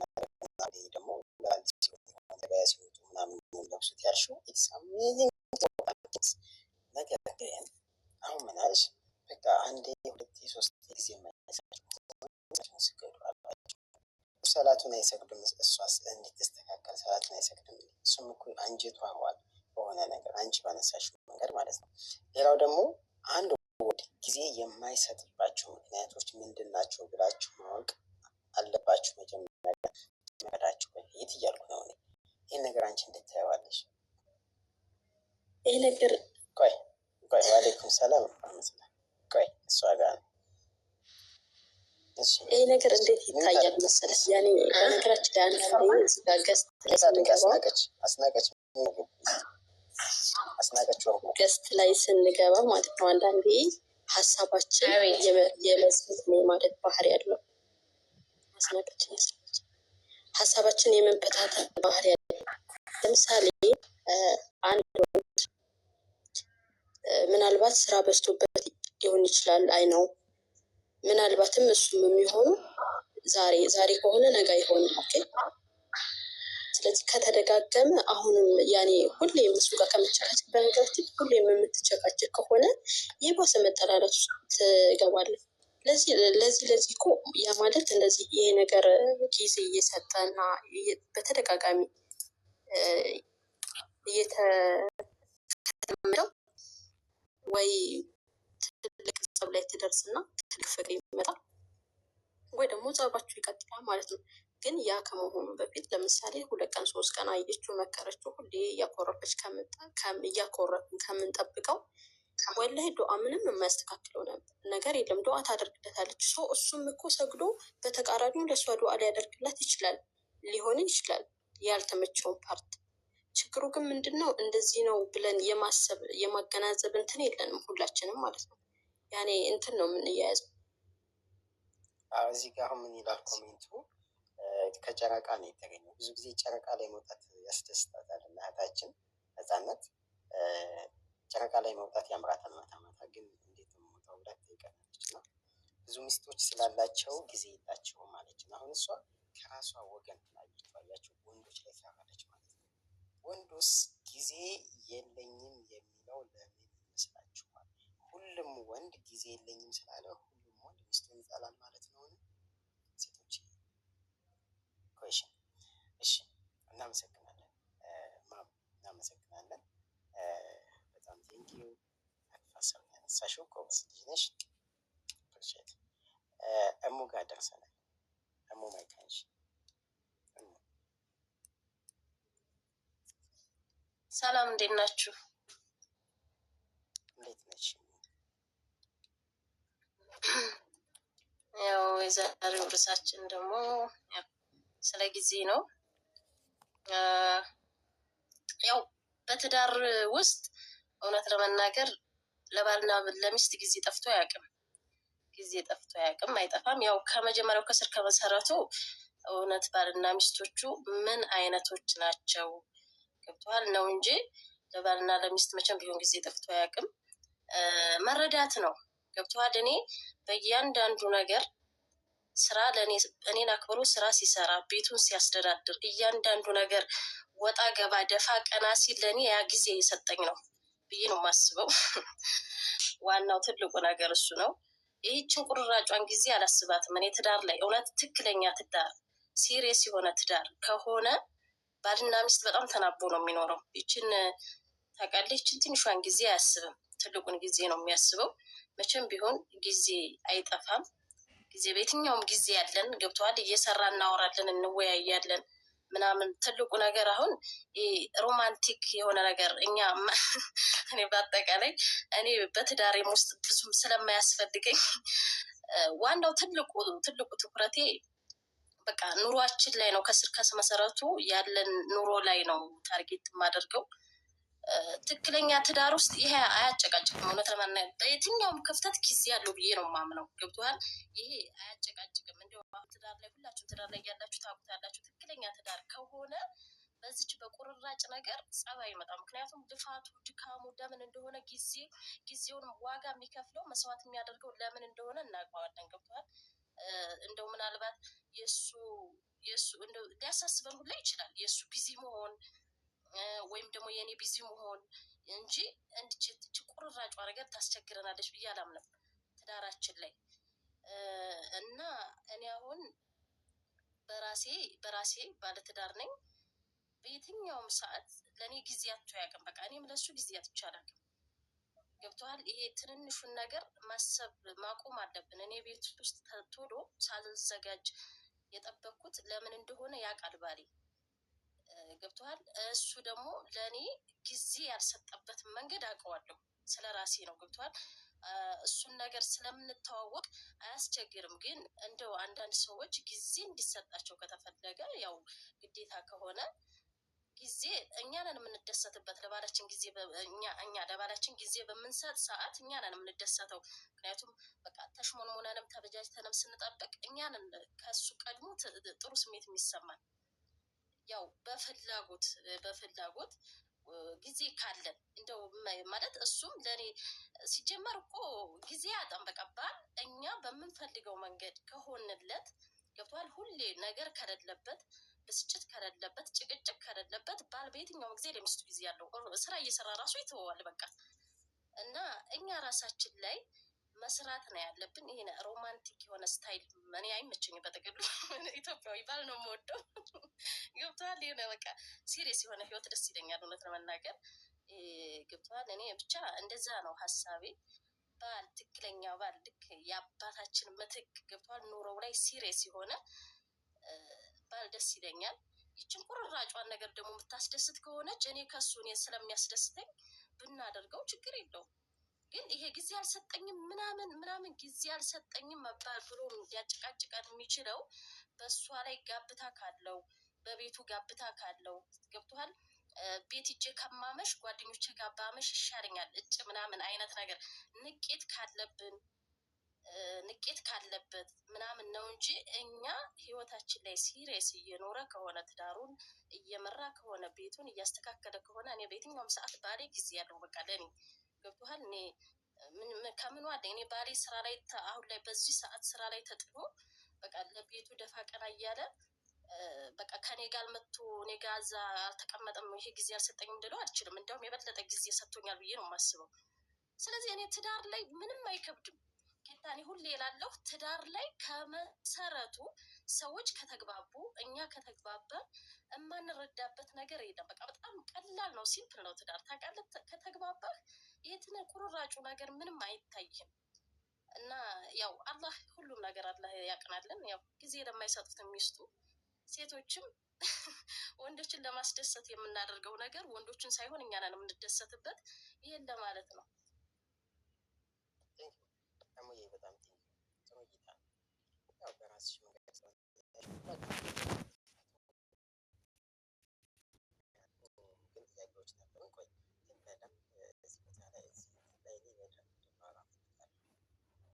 ምናልባት ደግሞ ገበያ ሲወጡ ምናምን የሚለብሱት ያልሽው ኢትስ አሜዚንግ። ነገር ግን አሁን ምን አልሽ? በቃ አንዴ ሁለቴ ሶስት ጊዜ ስገዱ አላቸው። ሰላቱን አይሰግድም። እሷስ እንዴት ተስተካከል? ሰላቱን አይሰግድም። እሱም እኮ አንጀቷ ሆኗል በሆነ ነገር አንቺ ባነሳሽው መንገድ ማለት ነው። ሌላው ደግሞ አንድ ወንድ ጊዜ የማይሰጥባቸው ምክንያቶች ምንድን ናቸው ብላችሁ ማወቅ አለባችሁ። መጀመሪያ መዳችሁ በፊት እያልኩ ነው እኔ። ይህን ነገር አንቺ እንዴት ታየዋለሽ? ይህ ነገር ቆይ ዋሌኩም ሰላም ቆይ እሷ ጋር ነው። ይህ ነገር እንዴት ይታያል መሰለሽ? ያኔ በነገራችን ላይ አንዳንዴ እዚህ ጋር ገስት ገስት ላይ ስንገባ ማለት ነው አንዳንዴ ሀሳባችን የመስጠት ማለት ባህሪ ያለው ሀሳባችን የመንበታተን ባህሪ ያለው። ለምሳሌ አንድ ወንድ ምናልባት ስራ በዝቶበት ሊሆን ይችላል። አይ ነው ምናልባትም እሱም የሚሆኑ ዛሬ ከሆነ ነገ አይሆንም። ኦኬ። ስለዚህ ከተደጋገመ አሁንም ያኔ ሁሌም እሱ ጋር ከመጨቃጨቅ በነገራችን ሁሌም የምትጨቃጨቅ ከሆነ የባሰ መጠላላት ውስጥ ትገባለህ። ለዚህ እኮ ያ ማለት እንደዚህ ይሄ ነገር ጊዜ እየሰጠና በተደጋጋሚ እየተከተለው ወይ ትልቅ ጸብ ላይ ትደርስና ትልቅ ፍቅር ይመጣል፣ ወይ ደግሞ ጸባችሁ ይቀጥላል ማለት ነው። ግን ያ ከመሆኑ በፊት ለምሳሌ 2 ቀን 3 ቀን አየችው መከረችው ሁሌ እያኮረፈች እያኮረፍን ከምንጠብቀው ወላሂ ዱዓ ምንም የማያስተካክለው ነገር የለም። ዱዓ ታደርግለታለች። እሱም እኮ ሰግዶ በተቃራኒው ለእሷ ዱዓ ሊያደርግላት ይችላል፣ ሊሆን ይችላል ያልተመቸውን ፓርት። ችግሩ ግን ምንድን ነው? እንደዚህ ነው ብለን የማሰብ የማገናዘብ እንትን የለንም ሁላችንም ማለት ነው። ያኔ እንትን ነው የምንያያዘው። እዚህ ጋር አሁን ምን ይላል ኮሜንቱ? ከጨረቃ ነው የተገኘው። ብዙ ጊዜ ጨረቃ ላይ መውጣት ያስደስታታል እና እህታችን ነፃነት ጨረቃ ላይ መውጣት ያምራታል። ማታ ማታ ግን እንዴት ነው የምወጣው ብላ ትጠይቃለች። እና ብዙ ሚስቶች ስላላቸው ጊዜ የላቸውም ማለች ነው። አሁን እሷ ከራሷ ወገን አያቸው ወንዶች ላይ ሰራለች ማለት ነው። ወንዶስ ጊዜ የለኝም የሚለው ለምን ይመስላችኋል? ሁሉም ወንድ ጊዜ የለኝም ስላለ ሁሉም ወንድ ሚስቱን ይጣላል ማለት ነው? ሴቶች እሺ፣ እናመሰግናለን። እናመሰግናለን በጣም ቴንኪዩ። ሀሳብ ያነሳሽው ጎበዝ ልጅ ነሽ። ፕሮጀክት እሙ ጋር ደርሰናል። እሙ ማይካንሽ ሰላም፣ እንዴት ናችሁ? እንዴት ነሽ? ያው የዛሬው ርዕሳችን ደግሞ ስለ ጊዜ ነው። ያው በትዳር ውስጥ እውነት ለመናገር ለባልና ለሚስት ጊዜ ጠፍቶ አያውቅም። አይጠፋም። ያው ከመጀመሪያው ከስር ከመሰረቱ እውነት ባልና ሚስቶቹ ምን አይነቶች ናቸው ገብተዋል ነው እንጂ ለባልና ለሚስት መቼም ቢሆን ጊዜ ጠፍቶ አያውቅም። መረዳት ነው። ገብተዋል። እኔ በእያንዳንዱ ነገር ስራ እኔን አክብሮ ስራ ሲሰራ ቤቱን ሲያስተዳድር እያንዳንዱ ነገር ወጣ ገባ ደፋ ቀና ሲል ለእኔ ያ ጊዜ የሰጠኝ ነው ብዬ ነው የማስበው። ዋናው ትልቁ ነገር እሱ ነው። ይህችን ቁርራጯን ጊዜ አላስባትም እኔ ትዳር ላይ። እውነት ትክክለኛ ትዳር ሲሪየስ የሆነ ትዳር ከሆነ ባልና ሚስት በጣም ተናቦ ነው የሚኖረው። ይችን ታውቃለህ፣ ይችን ትንሿን ጊዜ አያስብም፣ ትልቁን ጊዜ ነው የሚያስበው። መቼም ቢሆን ጊዜ አይጠፋም። ጊዜ በየትኛውም ጊዜ ያለን ገብተዋል። እየሰራ እናወራለን፣ እንወያያለን ምናምን። ትልቁ ነገር አሁን ሮማንቲክ የሆነ ነገር እኔ በአጠቃላይ እኔ በትዳሬም ውስጥ ብዙም ስለማያስፈልገኝ ዋናው ትልቁ ትኩረቴ በቃ ኑሯችን ላይ ነው። ከስር ከመሰረቱ ያለን ኑሮ ላይ ነው ታርጌት የማደርገው። ትክክለኛ ትዳር ውስጥ ይሄ አያጨቃጭቅም። እውነት ለማናገር በየትኛውም ክፍተት ጊዜ ያለው ብዬ ነው የማምነው። ገብቶሃል? ይሄ አያጨቃጭቅም። እንዲሁም ትዳር ላይ ሁላችሁ ትዳር ላይ ያላችሁ ታውቁታላችሁ። ትክክለኛ ትዳር ከሆነ በዚች በቁርራጭ ነገር ጸብ አይመጣም። ምክንያቱም ልፋቱ ድካሙ ለምን እንደሆነ ጊዜውን ዋጋ የሚከፍለው መስዋዕት የሚያደርገው ለምን እንደሆነ እናውቀዋለን። ገብቶሃል? እንደው ምናልባት የእሱ የእሱ እንደው ሊያሳስበን ሁላ ይችላል የእሱ ቢዚ መሆን ወይም ደግሞ የእኔ ቢዚ መሆን እንጂ እንድች ቁርራጯ ነገር ታስቸግረናለች ብዬ አላምንም ትዳራችን ላይ እና እኔ አሁን በራሴ ባለትዳር ነኝ። በየትኛውም ሰዓት ለእኔ ጊዜ አጥቶ አያውቅም። በቃ እኔም ለሱ ጊዜ አጥቼ አላውቅም። ገብቶሃል? ይሄ ትንንሹን ነገር ማሰብ ማቆም አለብን። እኔ ቤት ውስጥ ቶሎ ሳልዘጋጅ የጠበቅኩት ለምን እንደሆነ ያውቃል ባሌ። ገብቶሃል? እሱ ደግሞ ለእኔ ጊዜ ያልሰጠበትን መንገድ አውቀዋለሁ። ስለ ራሴ ነው። ገብቶሃል? እሱን ነገር ስለምንተዋወቅ አያስቸግርም። ግን እንደው አንዳንድ ሰዎች ጊዜ እንዲሰጣቸው ከተፈለገ ያው ግዴታ ከሆነ ጊዜ እኛ ነን የምንደሰትበት። ለባላችን ጊዜ እኛ ለባላችን ጊዜ በምንሰጥ ሰዓት እኛ ነን የምንደሰተው። ምክንያቱም በቃ ተሽሞንሞነንም ተበጃጅተንም ስንጠብቅ እኛ ነን ከሱ ቀድሞ ጥሩ ስሜት የሚሰማን። ያው በፍላጎት ጊዜ ካለን እንደው ማለት እሱም ለእኔ ሲጀመር እኮ ጊዜ አጣም። በቃ ባል እኛ በምንፈልገው መንገድ ከሆንለት ገብቷል። ሁሌ ነገር ከሌለበት፣ ብስጭት ከሌለበት፣ ጭቅጭቅ ከሌለበት ባል በየትኛውም ጊዜ ለሚስቱ ጊዜ ያለው ስራ እየሰራ ራሱ ይተወዋል። በቃ እና እኛ ራሳችን ላይ መስራት ነው ያለብን። ይሄ ሮማንቲክ የሆነ ስታይል እኔ አይመቸኝም። በጥቅሉ ኢትዮጵያዊ ባል ነው የምወደው። ገብቶሃል? የሆነ በቃ ሲሪየስ የሆነ ህይወት ደስ ይለኛል እውነት ለመናገር ገብቶሃል? እኔ ብቻ እንደዛ ነው ሀሳቤ። ባል ትክክለኛ ባል ልክ የአባታችን ምትክ ገብቷል። ኑሮው ላይ ሲሪየስ የሆነ ባል ደስ ይለኛል። ይችን ቁርራጯን ነገር ደግሞ የምታስደስት ከሆነች እኔ ከሱ እኔ ስለሚያስደስተኝ ብናደርገው ችግር የለውም። ግን ይሄ ጊዜ አልሰጠኝም ምናምን ጊዜ አልሰጠኝም መባል ብሎ ሊያጨቃጭቃን የሚችለው በእሷ ላይ ጋብታ ካለው በቤቱ ጋብታ ካለው ገብቶሃል። ቤት ሂጄ ከማመሽ ጓደኞቼ ጋር ባመሽ ይሻለኛል እጭ ምናምን አይነት ነገር ንቄት ካለበት ምናምን ነው እንጂ እኛ ህይወታችን ላይ ሲሪየስ እየኖረ ከሆነ ትዳሩን እየመራ ከሆነ ቤቱን እያስተካከለ ከሆነ እኔ በየትኛውም ሰዓት ባሌ ጊዜ ያለው በቃ ለእኔ ገብቶሃል። እኔ ከምኑ አለ እኔ ባሌ ስራ ላይ አሁን ላይ በዚህ ሰዓት ስራ ላይ ተጥሎ በቃ ለቤቱ ደፋ ቀና እያለ በቃ ከኔ ጋር መጥቶ እኔ ጋር እዛ አልተቀመጠም ይሄ ጊዜ አልሰጠኝም ልለው አልችልም። እንዲያውም የበለጠ ጊዜ ሰጥቶኛል ብዬ ነው የማስበው። ስለዚህ እኔ ትዳር ላይ ምንም አይከብድም። ጌታኔ ሁሌ እላለሁ ትዳር ላይ ከመሰረቱ ሰዎች ከተግባቡ እኛ ከተግባባን የማንረዳበት ነገር የለም። በቃ በጣም ቀላል ነው፣ ሲምፕል ነው ትዳር ታውቃለህ። ከተግባባህ የትን ቁርራጩ ነገር ምንም አይታይም። እና ያው አላህ ሁሉም ነገር አላህ ያቅናልን። ያው ጊዜ ለማይሰጡት ሚስቱ ሴቶችም ወንዶችን ለማስደሰት የምናደርገው ነገር ወንዶችን ሳይሆን እኛ ነን የምንደሰትበት። ይሄን ለማለት ነው። በጣም ጥሩ እይታ ነው። ያው በራስሽ መንገድ ግን ጥያቄዎች ነበሩ። ቆይ ግን በደምብ እዚህ ቦታ ላይ